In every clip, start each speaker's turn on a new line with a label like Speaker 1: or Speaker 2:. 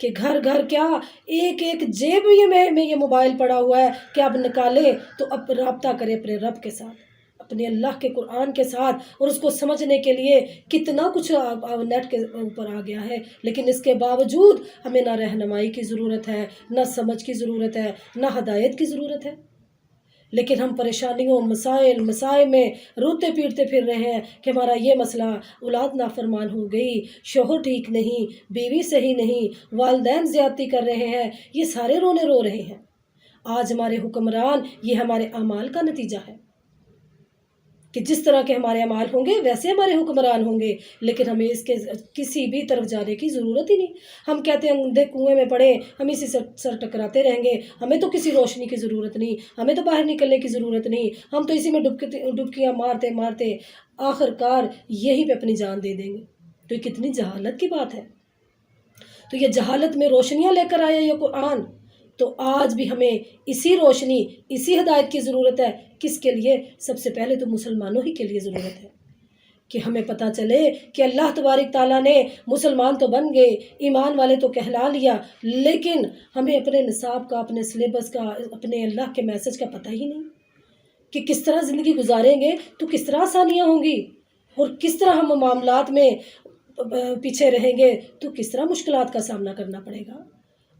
Speaker 1: کہ گھر گھر کیا ایک ایک جیب میں یہ موبائل پڑا ہوا ہے کہ آپ نکالیں تو اب رابطہ کریں اپنے رب کے ساتھ، اپنے اللہ کے قرآن کے ساتھ، اور اس کو سمجھنے کے لیے کتنا کچھ نیٹ کے اوپر آ گیا ہے، لیکن اس کے باوجود ہمیں نہ رہنمائی کی ضرورت ہے، نہ سمجھ کی ضرورت ہے، نہ ہدایت کی ضرورت ہے، لیکن ہم پریشانیوں مسائل میں روتے پیٹتے پھر رہے ہیں کہ ہمارا یہ مسئلہ، اولاد نافرمان ہو گئی، شوہر ٹھیک نہیں، بیوی صحیح نہیں، والدین زیادتی کر رہے ہیں، یہ سارے رونے رو رہے ہیں۔ آج ہمارے حکمران یہ ہمارے اعمال کا نتیجہ ہے کہ جس طرح کے ہمارے اعمال ہوں گے ویسے ہمارے حکمران ہوں گے، لیکن ہمیں اس کے کسی بھی طرف جانے کی ضرورت ہی نہیں۔ ہم کہتے ہیں اندھے کنویں میں پڑے، ہم اسی سے سر ٹکراتے رہیں گے، ہمیں تو کسی روشنی کی ضرورت نہیں، ہمیں تو باہر نکلنے کی ضرورت نہیں، ہم تو اسی میں ڈبکیاں مارتے مارتے آخر کار یہیں پہ اپنی جان دے دیں گے۔ تو یہ کتنی جہالت کی بات ہے۔ تو یہ جہالت میں روشنیاں لے کر آیا یہ قرآن، تو آج بھی ہمیں اسی روشنی، اسی ہدایت کی ضرورت ہے۔ کس کے لیے؟ سب سے پہلے تو مسلمانوں ہی کے لیے ضرورت ہے کہ ہمیں پتہ چلے کہ اللہ تبارک تعالیٰ نے مسلمان تو بن گئے، ایمان والے تو کہلا لیا، لیکن ہمیں اپنے نصاب کا، اپنے سلیبس کا، اپنے اللہ کے میسج کا پتہ ہی نہیں کہ کس طرح زندگی گزاریں گے تو کس طرح آسانیاں ہوں گی، اور کس طرح ہم معاملات میں پیچھے رہیں گے تو کس طرح مشکلات کا سامنا کرنا پڑے گا۔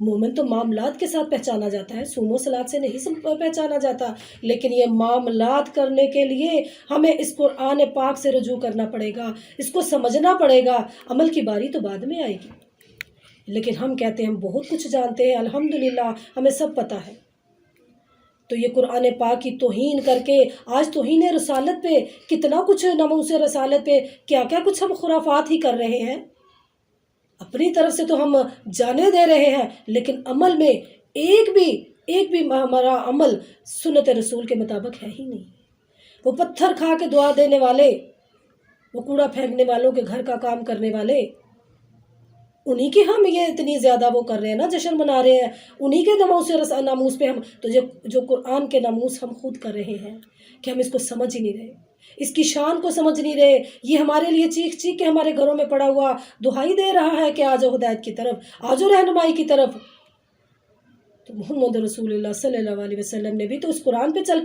Speaker 1: مومن تو معاملات کے ساتھ پہچانا جاتا ہے، صوم و صلات سے نہیں پہچانا جاتا، لیکن یہ معاملات کرنے کے لیے ہمیں اس قرآن پاک سے رجوع کرنا پڑے گا، اس کو سمجھنا پڑے گا۔ عمل کی باری تو بعد میں آئے گی، لیکن ہم کہتے ہیں ہم بہت کچھ جانتے ہیں، الحمدللہ ہمیں سب پتہ ہے۔ تو یہ قرآن پاک کی توہین کر کے آج توہین رسالت پہ کتنا کچھ، ناموس رسالت پہ کیا کیا کچھ ہم خرافات ہی کر رہے ہیں۔ اپنی طرف سے تو ہم جانے دے رہے ہیں، لیکن عمل میں ایک بھی ہمارا عمل سنت رسول کے مطابق ہے ہی نہیں۔ وہ پتھر کھا کے دعا دینے والے، وہ کوڑا پھینکنے والوں کے گھر کا کام کرنے والے، انہی کے ہم یہ اتنی زیادہ وہ کر رہے ہیں نا، جشن منا رہے ہیں انہی کے ناموس پہ ہم تو جو قرآن کے ناموس ہم خود کر رہے ہیں کہ ہم اس کو سمجھ ہی نہیں رہے، اس کی شان کو سمجھ نہیں رہے۔ یہ ہمارے لیے چیخ چیخ کے ہمارے گھروں میں پڑا ہوا دہائی دے رہا ہے کہ آجو ہدایت کی طرف، آجو رہنمائی کی طرف۔ تو محمد رسول اللہ صلی اللہ علیہ وسلم نے بھی تو اس قرآن پہ چل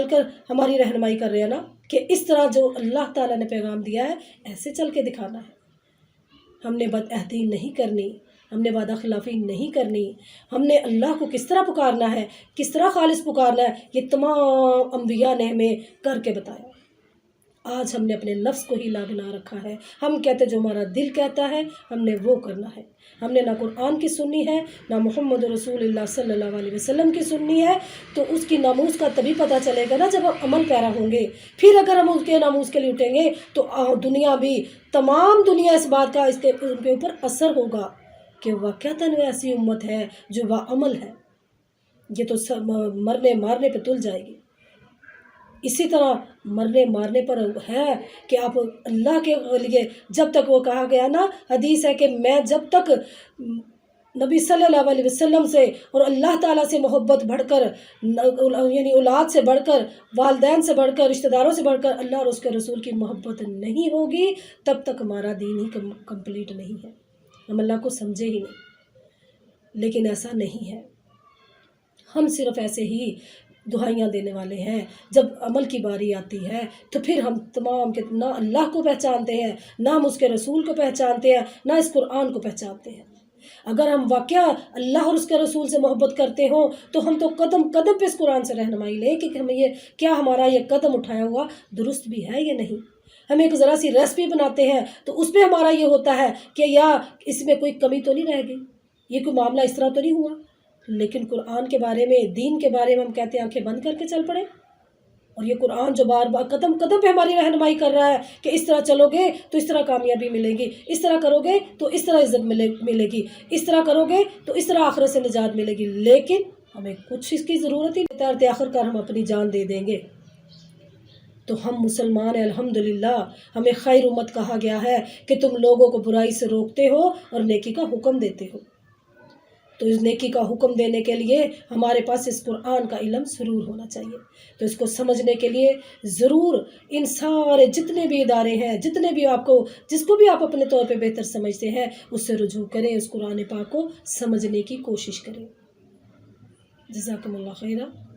Speaker 1: کر ہماری رہنمائی کر رہے ہیں نا، کہ اس طرح جو اللہ تعالیٰ نے پیغام دیا ہے ایسے چل کے دکھانا ہے۔ ہم نے بد عہدی نہیں کرنی، ہم نے وعدہ خلافی نہیں کرنی، ہم نے اللہ کو کس طرح پکارنا ہے، کس طرح خالص پکارنا ہے، یہ تمام انبیاء نے ہمیں کر کے بتایا۔ آج ہم نے اپنے نفس کو ہی لا بنا رکھا ہے، ہم کہتے جو ہمارا دل کہتا ہے ہم نے وہ کرنا ہے۔ ہم نے نہ قرآن کی سننی ہے، نہ محمد رسول اللہ صلی اللہ علیہ وسلم کی سننی ہے۔ تو اس کی ناموس کا تبھی پتہ چلے گا نا جب ہم عمل پیرا ہوں گے۔ پھر اگر ہم اس کے ناموس کے لیے اٹھیں گے تو دنیا بھی، تمام دنیا اس بات کا اس کے اوپر اثر ہوگا کہ واقعتاً وہ ایسی امت ہے جو باعمل ہے، یہ تو مرنے مارنے پہ تل جائے گی۔ اسی طرح مرنے مارنے پر ہے کہ آپ اللہ کے لیے، جب تک وہ کہا گیا نا، حدیث ہے کہ میں جب تک نبی صلی اللہ علیہ وسلم سے اور اللہ تعالیٰ سے محبت بڑھ کر، یعنی اولاد سے بڑھ کر، والدین سے بڑھ کر، رشتہ داروں سے بڑھ کر اللہ اور اس کے رسول کی محبت نہیں ہوگی، تب تک ہمارا دین ہی کمپلیٹ نہیں ہے، ہم اللہ کو سمجھے ہی نہیں۔ لیکن ایسا نہیں ہے، ہم صرف ایسے ہی دہائیاں دینے والے ہیں۔ جب عمل کی باری آتی ہے تو پھر ہم تمام کے نہ اللہ کو پہچانتے ہیں، نہ ہم اس کے رسول کو پہچانتے ہیں، نہ اس قرآن کو پہچانتے ہیں۔ اگر ہم واقعہ اللہ اور اس کے رسول سے محبت کرتے ہوں تو ہم تو قدم قدم پہ اس قرآن سے رہنمائی لیں کہ ہمیں کیا ہمارا یہ قدم اٹھایا ہوا درست بھی ہے یا نہیں۔ ہم ایک ذرا سی ریسپی بناتے ہیں تو اس پہ ہمارا یہ ہوتا ہے کہ یا اس میں کوئی کمی تو نہیں رہ گئی، یہ کوئی معاملہ اس طرح تو نہیں ہوا، لیکن قرآن کے بارے میں، دین کے بارے میں ہم کہتے ہیں آنکھیں بند کر کے چل پڑے۔ اور یہ قرآن جو بار بار قدم قدم پہ ہماری رہنمائی کر رہا ہے کہ اس طرح چلو گے تو اس طرح کامیابی ملے گی، اس طرح کرو گے تو اس طرح عزت ملے گی، اس طرح کرو گے تو اس طرح آخرت سے نجات ملے گی، لیکن ہمیں کچھ اس کی ضرورت ہی نہیں، آخر کار ہم اپنی جان دے دیں گے۔ تو ہم مسلمان ہیں الحمدللہ، ہمیں خیر امت کہا گیا ہے کہ تم لوگوں کو برائی سے روکتے ہو اور نیکی کا حکم دیتے ہو۔ تو اس نیکی کا حکم دینے کے لیے ہمارے پاس اس قرآن کا علم ضرور ہونا چاہیے. تو اس کو سمجھنے کے لیے ضرور ان سارے جتنے بھی ادارے ہیں، جتنے بھی آپ کو جس کو بھی آپ اپنے طور پہ بہتر سمجھتے ہیں، اس سے رجوع کریں، اس قرآن پاک کو سمجھنے کی کوشش کریں. جزاکم اللہ خیرہ.